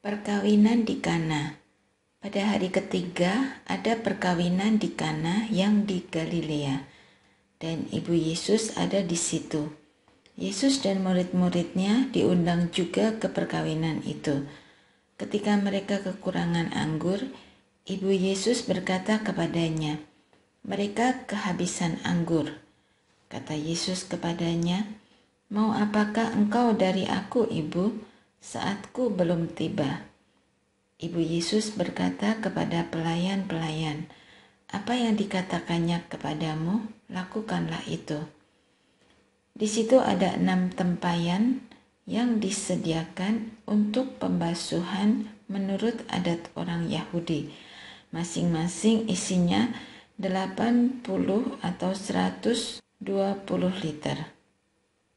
Perkawinan di Kana. Pada hari ketiga ada perkawinan di Kana yang di Galilea, dan ibu Yesus ada di situ. Yesus dan murid-muridnya diundang juga ke perkawinan itu. Ketika mereka kekurangan anggur, ibu Yesus berkata kepadanya, "Mereka kehabisan anggur." Kata Yesus kepadanya, "Mau apakah engkau dari aku, Ibu? Saatku belum tiba." Ibu Yesus berkata kepada pelayan-pelayan, "Apa yang dikatakannya kepadamu, lakukanlah itu." Di situ ada 6 tempayan yang disediakan untuk pembasuhan menurut adat orang Yahudi. Masing-masing isinya 80 atau 120 liter.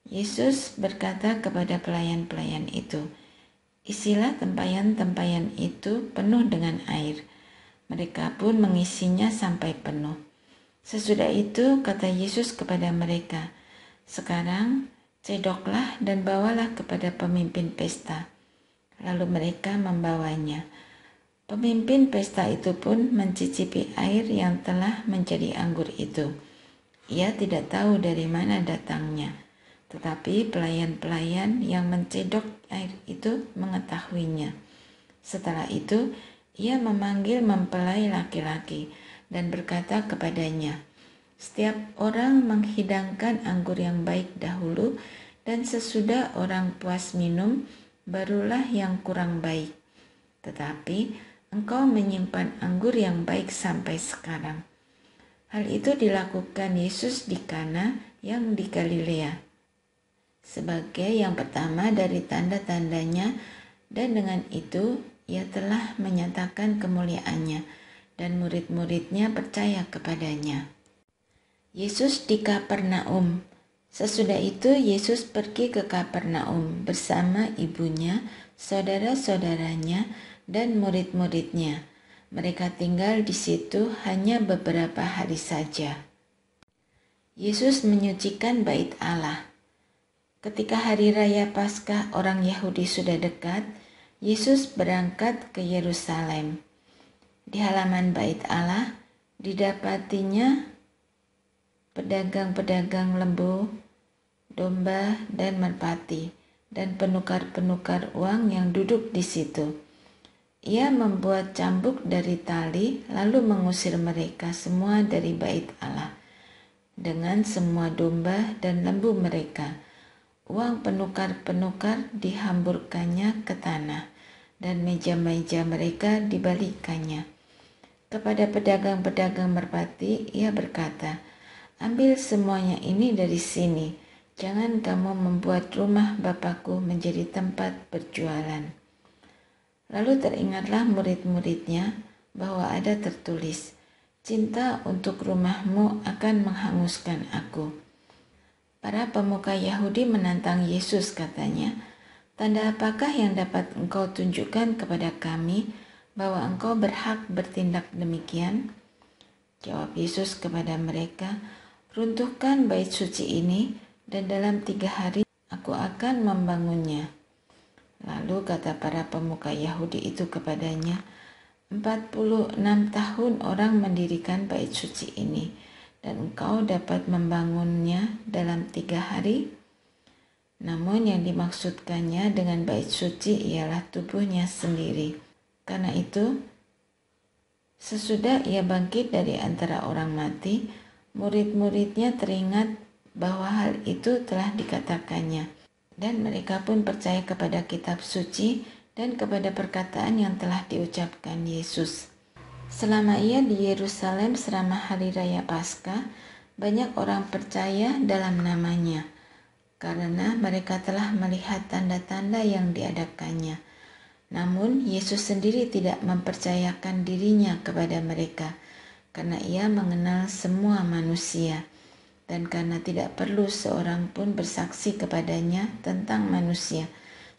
Yesus berkata kepada pelayan-pelayan itu, "Isilah tempayan-tempayan itu penuh dengan air." Mereka pun mengisinya sampai penuh. Sesudah itu kata Yesus kepada mereka, "Sekarang cedoklah dan bawalah kepada pemimpin pesta." Lalu mereka membawanya. Pemimpin pesta itu pun mencicipi air yang telah menjadi anggur itu. Ia tidak tahu dari mana datangnya, tetapi pelayan-pelayan yang mencedok air itu mengetahuinya. Setelah itu, ia memanggil mempelai laki-laki dan berkata kepadanya, "Setiap orang menghidangkan anggur yang baik dahulu, dan sesudah orang puas minum, barulah yang kurang baik. Tetapi engkau menyimpan anggur yang baik sampai sekarang." Hal itu dilakukan Yesus di Kana yang di Galilea sebagai yang pertama dari tanda-tandanya, dan dengan itu ia telah menyatakan kemuliaannya, dan murid-muridnya percaya kepadanya. Yesus di Kapernaum. Sesudah itu Yesus pergi ke Kapernaum bersama ibunya, saudara-saudaranya, dan murid-muridnya. Mereka tinggal di situ hanya beberapa hari saja. Yesus menyucikan bait Allah. Ketika hari raya Paskah orang Yahudi sudah dekat, Yesus berangkat ke Yerusalem. Di halaman bait Allah didapatinya pedagang-pedagang lembu, domba, dan merpati, dan penukar-penukar uang yang duduk di situ. Ia membuat cambuk dari tali, lalu mengusir mereka semua dari bait Allah, dengan semua domba dan lembu mereka. Uang penukar-penukar dihamburkannya ke tanah, dan meja-meja mereka dibalikkannya. Kepada pedagang-pedagang merpati, ia berkata, "Ambil semuanya ini dari sini, jangan kamu membuat rumah Bapakku menjadi tempat berjualan." Lalu teringatlah murid-muridnya bahwa ada tertulis, "Cinta untuk rumahmu akan menghanguskan aku." Para pemuka Yahudi menantang Yesus, katanya, "Tanda apakah yang dapat engkau tunjukkan kepada kami bahwa engkau berhak bertindak demikian?" Jawab Yesus kepada mereka, "Runtuhkan bait suci ini, dan dalam 3 hari aku akan membangunnya." Lalu kata para pemuka Yahudi itu kepadanya, 46 tahun orang mendirikan bait suci ini, dan engkau dapat membangunnya dalam 3 hari? Namun yang dimaksudkannya dengan bait suci ialah tubuhnya sendiri. Karena itu, sesudah ia bangkit dari antara orang mati, murid-muridnya teringat bahwa hal itu telah dikatakannya, dan mereka pun percaya kepada kitab suci dan kepada perkataan yang telah diucapkan Yesus. Selama ia di Yerusalem selama hari raya Paskah, banyak orang percaya dalam namanya, karena mereka telah melihat tanda-tanda yang diadakannya. Namun Yesus sendiri tidak mempercayakan dirinya kepada mereka, karena ia mengenal semua manusia, dan karena tidak perlu seorang pun bersaksi kepadanya tentang manusia,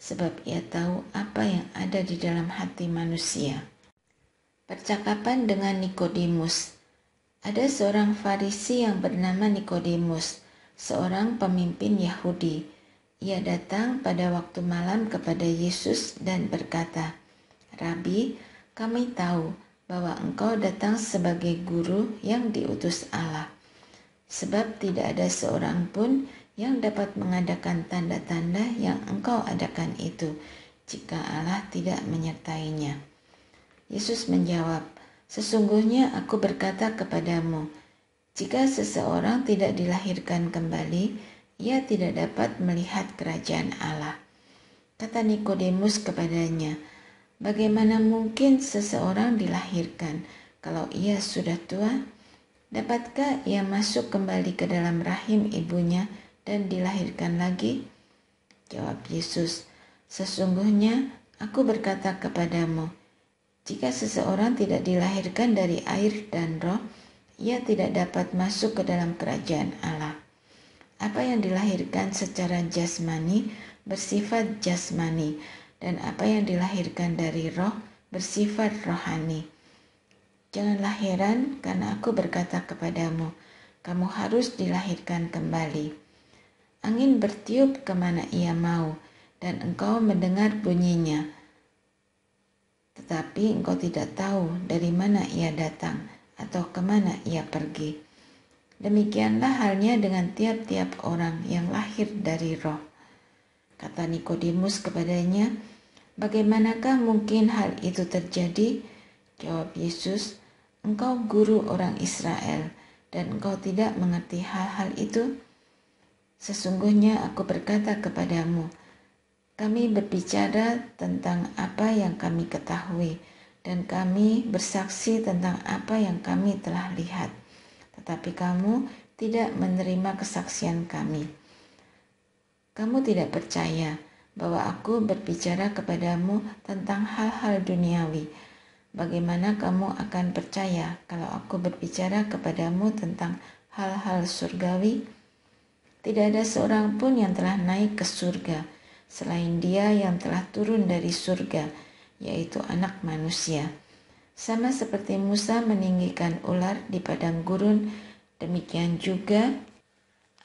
sebab ia tahu apa yang ada di dalam hati manusia. Percakapan dengan Nikodemus. Ada seorang Farisi yang bernama Nikodemus, seorang pemimpin Yahudi. Ia datang pada waktu malam kepada Yesus dan berkata, Rabi, kami tahu bahwa engkau datang sebagai guru yang diutus Allah. Sebab tidak ada seorang pun yang dapat mengadakan tanda-tanda yang engkau adakan itu, jika Allah tidak menyertainya. Yesus menjawab, sesungguhnya aku berkata kepadamu, jika seseorang tidak dilahirkan kembali, ia tidak dapat melihat kerajaan Allah. Kata Nikodemus kepadanya, bagaimana mungkin seseorang dilahirkan kalau ia sudah tua? Dapatkah ia masuk kembali ke dalam rahim ibunya dan dilahirkan lagi? Jawab Yesus, sesungguhnya aku berkata kepadamu, jika seseorang tidak dilahirkan dari air dan roh, ia tidak dapat masuk ke dalam kerajaan Allah. Apa yang dilahirkan secara jasmani bersifat jasmani, dan apa yang dilahirkan dari roh bersifat rohani. Janganlah heran karena aku berkata kepadamu, kamu harus dilahirkan kembali. Angin bertiup kemana ia mau, dan engkau mendengar bunyinya. Tetapi engkau tidak tahu dari mana ia datang atau kemana ia pergi. Demikianlah halnya dengan tiap-tiap orang yang lahir dari roh. Kata Nikodemus kepadanya, bagaimanakah mungkin hal itu terjadi? Jawab Yesus, engkau guru orang Israel dan engkau tidak mengerti hal-hal itu? Sesungguhnya aku berkata kepadamu, kami berbicara tentang apa yang kami ketahui dan kami bersaksi tentang apa yang kami telah lihat. Tetapi kamu tidak menerima kesaksian kami. Kamu tidak percaya bahwa aku berbicara kepadamu tentang hal-hal duniawi. Bagaimana kamu akan percaya kalau aku berbicara kepadamu tentang hal-hal surgawi? Tidak ada seorang pun yang telah naik ke surga selain Dia yang telah turun dari surga, yaitu Anak Manusia. Sama seperti Musa meninggikan ular di padang gurun, demikian juga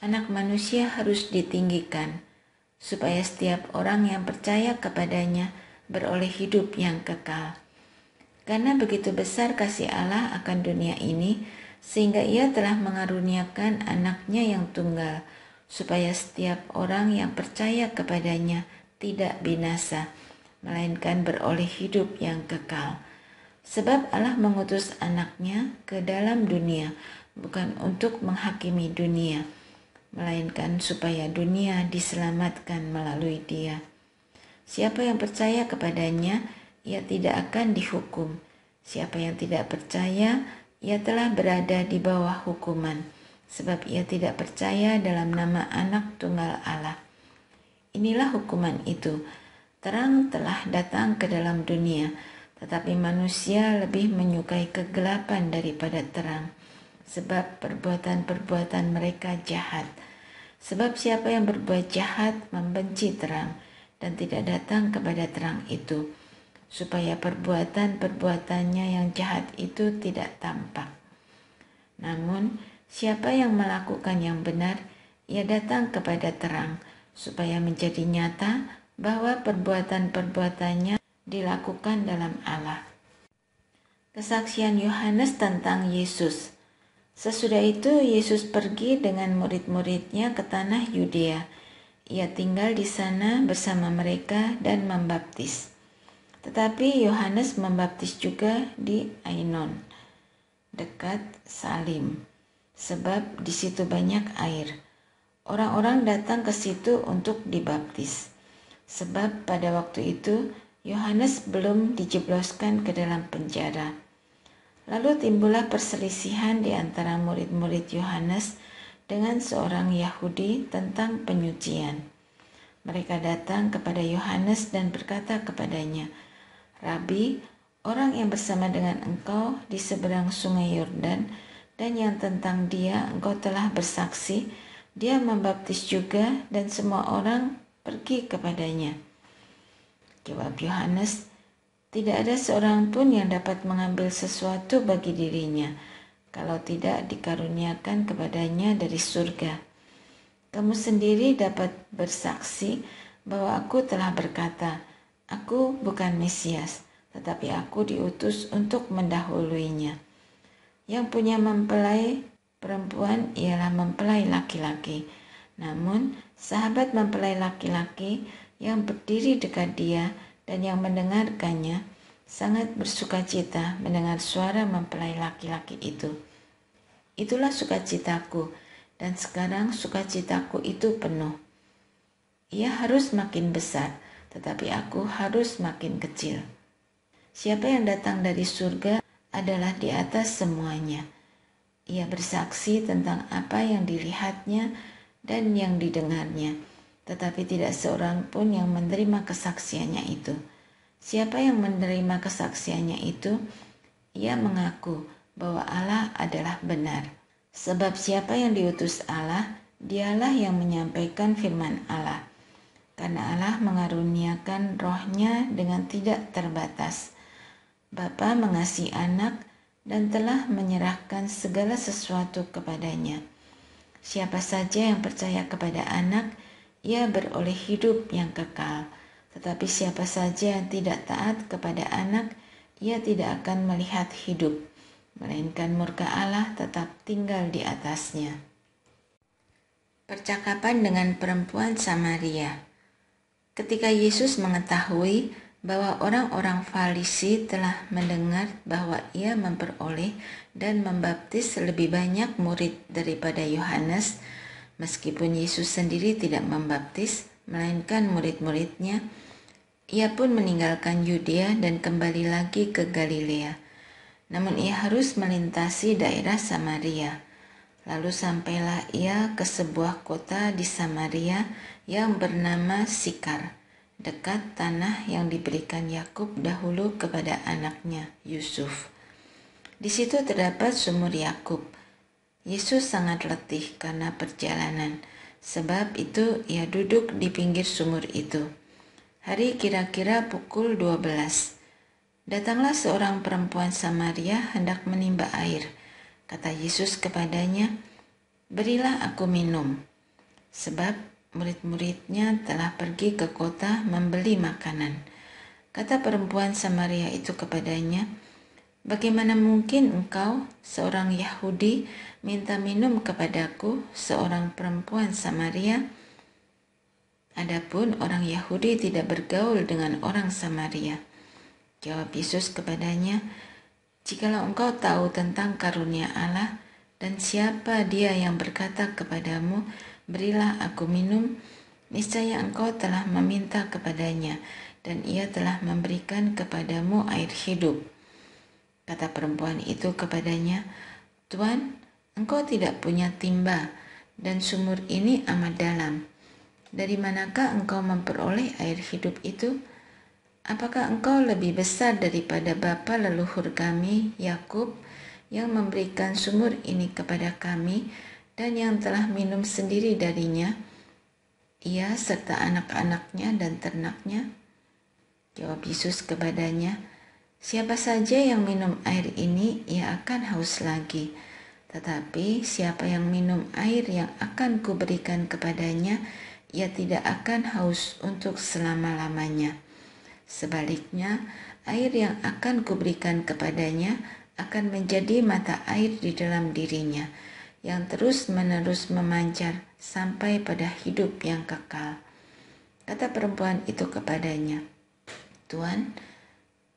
Anak Manusia harus ditinggikan, supaya setiap orang yang percaya kepadanya beroleh hidup yang kekal. Karena begitu besar kasih Allah akan dunia ini, sehingga Ia telah mengaruniakan anaknya yang tunggal, supaya setiap orang yang percaya kepadanya tidak binasa, melainkan beroleh hidup yang kekal. Sebab Allah mengutus anaknya ke dalam dunia, bukan untuk menghakimi dunia, melainkan supaya dunia diselamatkan melalui Dia. Siapa yang percaya kepadanya, ia tidak akan dihukum. Siapa yang tidak percaya, ia telah berada di bawah hukuman, sebab ia tidak percaya dalam nama Anak Tunggal Allah. Inilah hukuman itu, terang telah datang ke dalam dunia, tetapi manusia lebih menyukai kegelapan daripada terang, sebab perbuatan-perbuatan mereka jahat. Sebab siapa yang berbuat jahat membenci terang dan tidak datang kepada terang itu, supaya perbuatan-perbuatannya yang jahat itu tidak tampak. Namun, siapa yang melakukan yang benar, ia datang kepada terang, supaya menjadi nyata bahwa perbuatan-perbuatannya dilakukan dalam Allah. Kesaksian Yohanes tentang Yesus. Sesudah itu Yesus pergi dengan murid-muridnya ke tanah Yudea. Ia tinggal di sana bersama mereka dan membaptis. Tetapi Yohanes membaptis juga di Ainon, dekat Salim, sebab di situ banyak air. Orang-orang datang ke situ untuk dibaptis. Sebab pada waktu itu Yohanes belum dijebloskan ke dalam penjara. Lalu timbullah perselisihan di antara murid-murid Yohanes dengan seorang Yahudi tentang penyucian. Mereka datang kepada Yohanes dan berkata kepadanya, Rabi, orang yang bersama dengan engkau di seberang sungai Yordan dan yang tentang dia engkau telah bersaksi, dia membaptis juga dan semua orang pergi kepadanya. Jawab Yohanes, tidak ada seorang pun yang dapat mengambil sesuatu bagi dirinya, kalau tidak dikaruniakan kepadanya dari surga. Kamu sendiri dapat bersaksi bahwa aku telah berkata, aku bukan Mesias, tetapi aku diutus untuk mendahuluinya. Yang punya mempelai perempuan ialah mempelai laki-laki. Namun, sahabat mempelai laki-laki yang berdiri dekat dia dan yang mendengarkannya sangat bersukacita mendengar suara mempelai laki-laki itu. Itulah sukacitaku, dan sekarang sukacitaku itu penuh. Ia harus makin besar, tetapi aku harus makin kecil. Siapa yang datang dari surga adalah di atas semuanya. Ia bersaksi tentang apa yang dilihatnya dan yang didengarnya, tetapi tidak seorang pun yang menerima kesaksiannya itu. Siapa yang menerima kesaksiannya itu, ia mengaku bahwa Allah adalah benar. Sebab siapa yang diutus Allah, dialah yang menyampaikan firman Allah. Karena Allah mengaruniakan rohnya dengan tidak terbatas. Bapa mengasihi anak dan telah menyerahkan segala sesuatu kepadanya. Siapa saja yang percaya kepada anak, ia beroleh hidup yang kekal. Tetapi siapa saja yang tidak taat kepada anak, ia tidak akan melihat hidup, melainkan murka Allah tetap tinggal di atasnya. Percakapan dengan perempuan Samaria. Ketika Yesus mengetahui bahwa orang-orang Farisi telah mendengar bahwa ia memperoleh dan membaptis lebih banyak murid daripada Yohanes, meskipun Yesus sendiri tidak membaptis, melainkan murid-muridnya, ia pun meninggalkan Yudea dan kembali lagi ke Galilea. Namun ia harus melintasi daerah Samaria. Lalu sampailah ia ke sebuah kota di Samaria yang bernama Sikar, dekat tanah yang diberikan Yakub dahulu kepada anaknya Yusuf. Di situ terdapat sumur Yakub. Yesus sangat letih karena perjalanan, sebab itu ia duduk di pinggir sumur itu. Hari kira-kira pukul 12. Datanglah seorang perempuan Samaria hendak menimba air. Kata Yesus kepadanya, "Berilah aku minum." Sebab murid-muridnya telah pergi ke kota membeli makanan. Kata perempuan Samaria itu kepadanya, "Bagaimana mungkin engkau, seorang Yahudi, minta minum kepadaku, seorang perempuan Samaria? Adapun orang Yahudi tidak bergaul dengan orang Samaria." Jawab Yesus kepadanya, "Jikalau engkau tahu tentang karunia Allah dan siapa dia yang berkata kepadamu, 'Berilah aku minum,' niscaya engkau telah meminta kepadanya, dan ia telah memberikan kepadamu air hidup." Kata perempuan itu kepadanya, "Tuan, engkau tidak punya timba, dan sumur ini amat dalam. Dari manakah engkau memperoleh air hidup itu? Apakah engkau lebih besar daripada bapa leluhur kami, Yakub, yang memberikan sumur ini kepada kami dan yang telah minum sendiri darinya, ia serta anak-anaknya dan ternaknya?" Jawab Yesus kepadanya, "Siapa saja yang minum air ini, ia akan haus lagi. Tetapi siapa yang minum air yang akan kuberikan kepadanya, ia tidak akan haus untuk selama-lamanya. Sebaliknya, air yang akan kuberikan kepadanya akan menjadi mata air di dalam dirinya, yang terus-menerus memancar sampai pada hidup yang kekal." Kata perempuan itu kepadanya, "Tuan,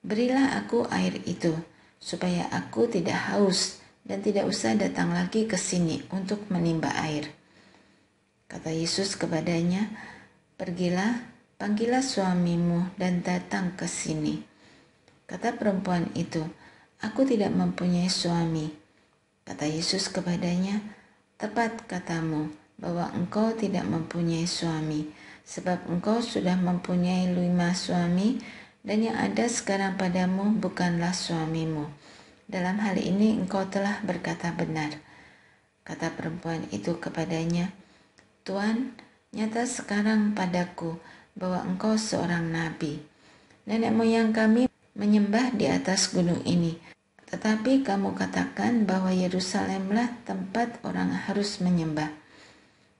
berilah aku air itu, supaya aku tidak haus dan tidak usah datang lagi ke sini untuk menimba air." Kata Yesus kepadanya, "Pergilah, panggillah suamimu dan datang ke sini." Kata perempuan itu, "Aku tidak mempunyai suami." Kata Yesus kepadanya, "Tepat katamu bahwa engkau tidak mempunyai suami, sebab engkau sudah mempunyai 5 suami, dan yang ada sekarang padamu bukanlah suamimu. Dalam hal ini engkau telah berkata benar." Kata perempuan itu kepadanya, "Tuan, nyata sekarang padaku bahwa engkau seorang nabi. Nenek moyang kami menyembah di atas gunung ini, tetapi kamu katakan bahwa Yerusalemlah tempat orang harus menyembah."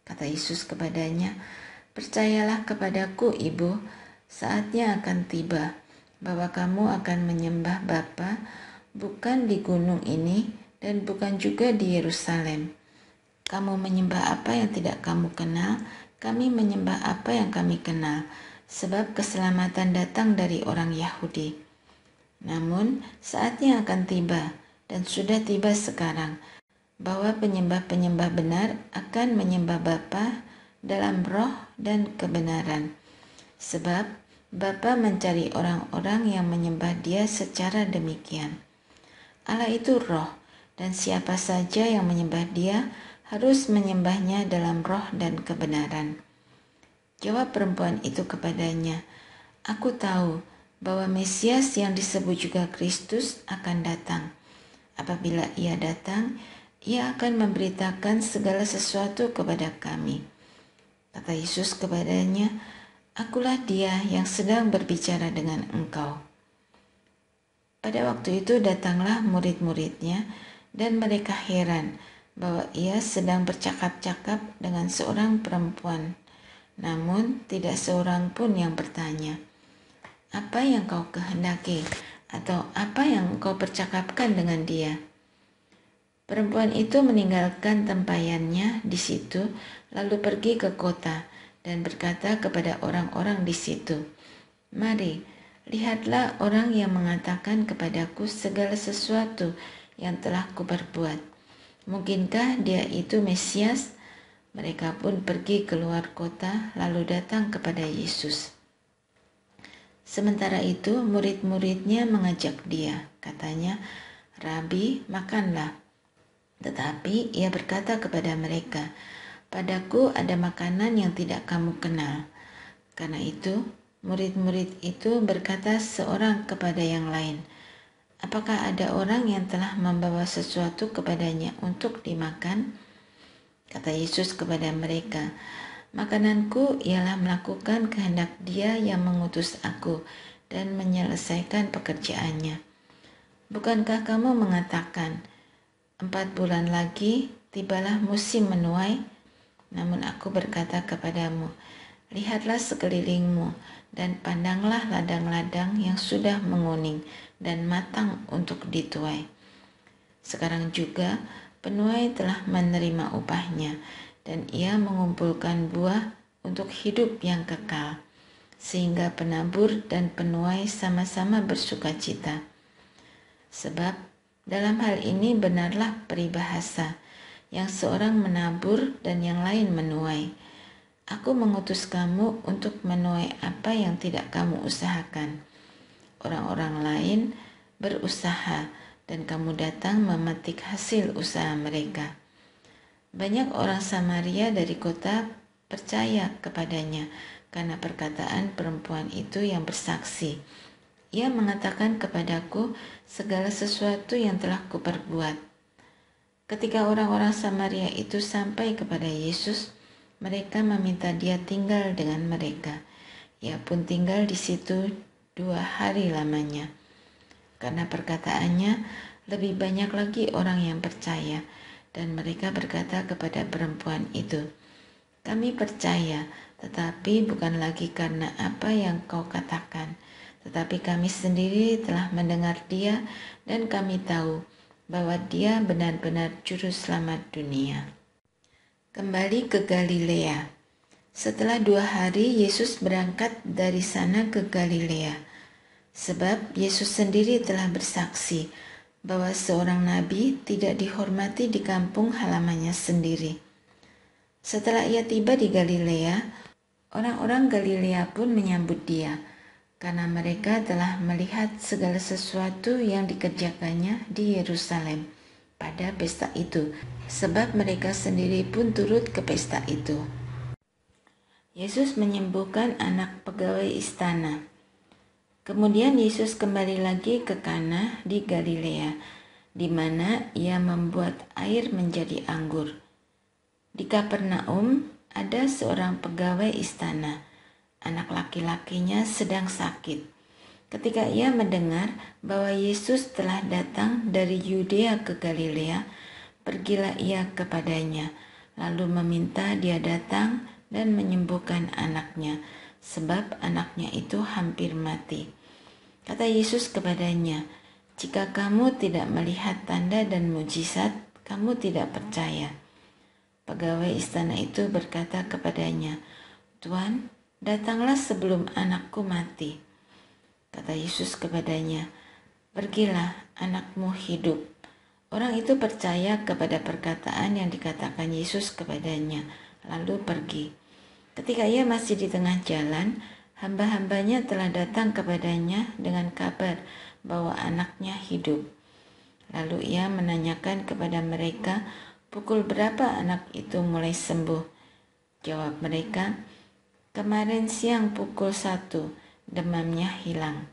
Kata Yesus kepadanya, "Percayalah kepadaku, Ibu, saatnya akan tiba, bahwa kamu akan menyembah Bapa bukan di gunung ini dan bukan juga di Yerusalem. Kamu menyembah apa yang tidak kamu kenal, kami menyembah apa yang kami kenal, sebab keselamatan datang dari orang Yahudi. Namun saatnya akan tiba, dan sudah tiba sekarang, bahwa penyembah-penyembah benar akan menyembah Bapa dalam roh dan kebenaran. Sebab Bapa mencari orang-orang yang menyembah Dia secara demikian. Allah itu roh, dan siapa saja yang menyembah Dia harus menyembahnya dalam roh dan kebenaran. Jawab perempuan itu kepadanya, "Aku tahu bahwa Mesias yang disebut juga Kristus akan datang. Apabila Ia datang, Ia akan memberitakan segala sesuatu kepada kami." Kata Yesus kepadanya, "Akulah Dia yang sedang berbicara dengan engkau." Pada waktu itu datanglah murid-muridnya, dan mereka heran bahwa Ia sedang bercakap-cakap dengan seorang perempuan. Namun tidak seorang pun yang bertanya, "Apa yang kau kehendaki?" atau "Apa yang kau percakapkan dengan dia?" Perempuan itu meninggalkan tempayannya di situ, lalu pergi ke kota dan berkata kepada orang-orang di situ, "Mari, lihatlah orang yang mengatakan kepadaku segala sesuatu yang telah kuperbuat. Mungkinkah dia itu Mesias?" Mereka pun pergi keluar kota lalu datang kepada Yesus. Sementara itu murid-muridnya mengajak Dia, katanya, "Rabi, makanlah." Tetapi Ia berkata kepada mereka, "Padaku ada makanan yang tidak kamu kenal." Karena itu murid-murid itu berkata seorang kepada yang lain, "Apakah ada orang yang telah membawa sesuatu kepadanya untuk dimakan?" Kata Yesus kepada mereka, "Makananku ialah melakukan kehendak Dia yang mengutus aku dan menyelesaikan pekerjaannya. Bukankah kamu mengatakan, 4 bulan lagi tibalah musim menuai? Namun aku berkata kepadamu, lihatlah sekelilingmu dan pandanglah ladang-ladang yang sudah menguning dan matang untuk dituai. Sekarang juga penuai telah menerima upahnya, dan ia mengumpulkan buah untuk hidup yang kekal, sehingga penabur dan penuai sama-sama bersukacita. Sebab dalam hal ini benarlah peribahasa, yang seorang menabur dan yang lain menuai. Aku mengutus kamu untuk menuai apa yang tidak kamu usahakan. Orang-orang lain berusaha, dan kamu datang memetik hasil usaha mereka." Banyak orang Samaria dari kota percaya kepadanya karena perkataan perempuan itu yang bersaksi, "Ia mengatakan kepadaku segala sesuatu yang telah kuperbuat." Ketika orang-orang Samaria itu sampai kepada Yesus, mereka meminta Dia tinggal dengan mereka. Ia pun tinggal di situ 2 hari lamanya. Karena perkataannya, lebih banyak lagi orang yang percaya, dan mereka berkata kepada perempuan itu, "Kami percaya, tetapi bukan lagi karena apa yang kau katakan, tetapi kami sendiri telah mendengar Dia, dan kami tahu bahwa Dia benar-benar juru selamat dunia." Kembali ke Galilea. Setelah 2 hari Yesus berangkat dari sana ke Galilea, sebab Yesus sendiri telah bersaksi bahwa seorang nabi tidak dihormati di kampung halamannya sendiri. Setelah Ia tiba di Galilea, orang-orang Galilea pun menyambut Dia, karena mereka telah melihat segala sesuatu yang dikerjakannya di Yerusalem pada pesta itu, sebab mereka sendiri pun turut ke pesta itu. Yesus menyembuhkan anak pegawai istana. Kemudian Yesus kembali lagi ke Kana di Galilea, di mana Ia membuat air menjadi anggur. Di Kapernaum ada seorang pegawai istana. Anak laki-lakinya sedang sakit. Ketika ia mendengar bahwa Yesus telah datang dari Yudea ke Galilea, pergilah ia kepadanya, lalu meminta Dia datang dan menyembuhkan anaknya, sebab anaknya itu hampir mati. Kata Yesus kepadanya, "Jika kamu tidak melihat tanda dan mujizat, kamu tidak percaya." Pegawai istana itu berkata kepadanya, "Tuan, datanglah sebelum anakku mati." Kata Yesus kepadanya, "Pergilah, anakmu hidup." Orang itu percaya kepada perkataan yang dikatakan Yesus kepadanya, lalu pergi. Ketika ia masih di tengah jalan, hamba-hambanya telah datang kepadanya dengan kabar bahwa anaknya hidup. Lalu ia menanyakan kepada mereka, "Pukul berapa anak itu mulai sembuh?" Jawab mereka, "Kemarin siang pukul 1, demamnya hilang."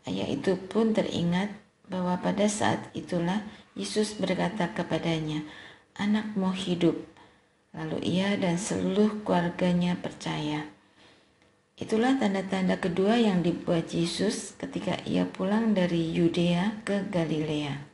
Ayah itu pun teringat bahwa pada saat itulah Yesus berkata kepadanya, "Anakmu hidup." Lalu ia dan seluruh keluarganya percaya. Itulah tanda-tanda kedua yang dibuat Yesus ketika ia pulang dari Yudea ke Galilea.